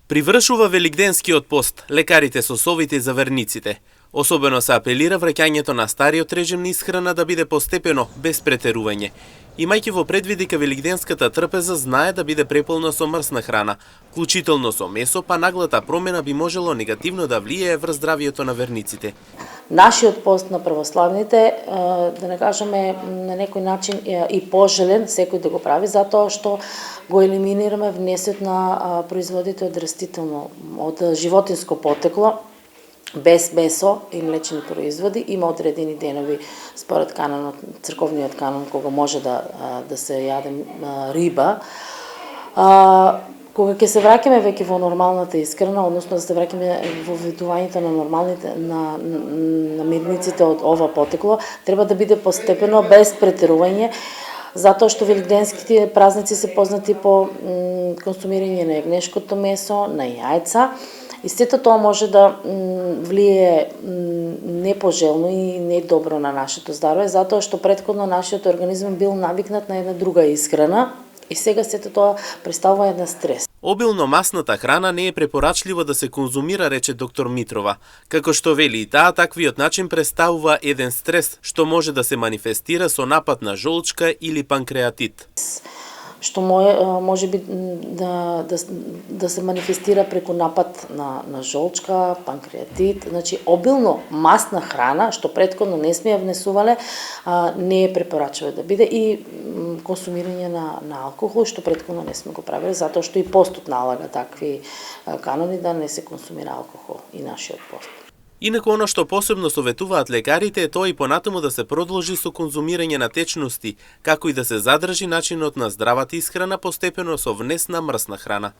Привршува великденскиот пост, лекарите со совети за верниците. Особено се апелира враќањето на стариот режим на исхрана да биде постепено, без претерување. Имајќи во предвид дека великденската трпеза знае да биде преполна со мрсна храна, вклучително со месо, па наглата промена би можело негативно да влијае врз здравието на верниците. Нашиот пост на православните, да не кажеме на некој начин и пожелен секој да го прави, затоа што го елиминираме внесот на производите од растително, од животинско потекло, без месо и млечни производи. Има одредени денови според канонот, црковниот канон, кога може да се јаде риба. Кога ќе се враќаме веќе во нормалната исхрана, односно да се враќаме во ведувањето на нормалните на мирниците од ова потекло, треба да биде постепено, без претерување, затоа што великденските празници се познати по консумирање на јагнешкото месо, на јајца. И сето тоа може да влие непожелно и недобро на нашето здравје, затоа што претходно нашиот организам бил навикнат на една друга исхрана и сега сето тоа представува една стрес. Обилно масната храна не е препорачливо да се конзумира, рече доктор Митрова. Како што вели и таа, таквиот начин представува еден стрес што може да се манифестира со напад на жолчка или панкреатит. Што може би да се манифестира преку напад на жолчка, панкреатит. Значи, обилно масна храна, што претходно не сме ја внесувале, не е препорачливо да биде, и консумирање на алкохол, што претходно не сме го правиле, затоа што и постот налага такви канони да не се консумира алкохол и нашиот пост. Инаку оно што посебно советуваат лекарите е тоа и понатаму да се продолжи со конзумирање на течности, како и да се задржи начинот на здравата исхрана постепено со внес на мрсна храна.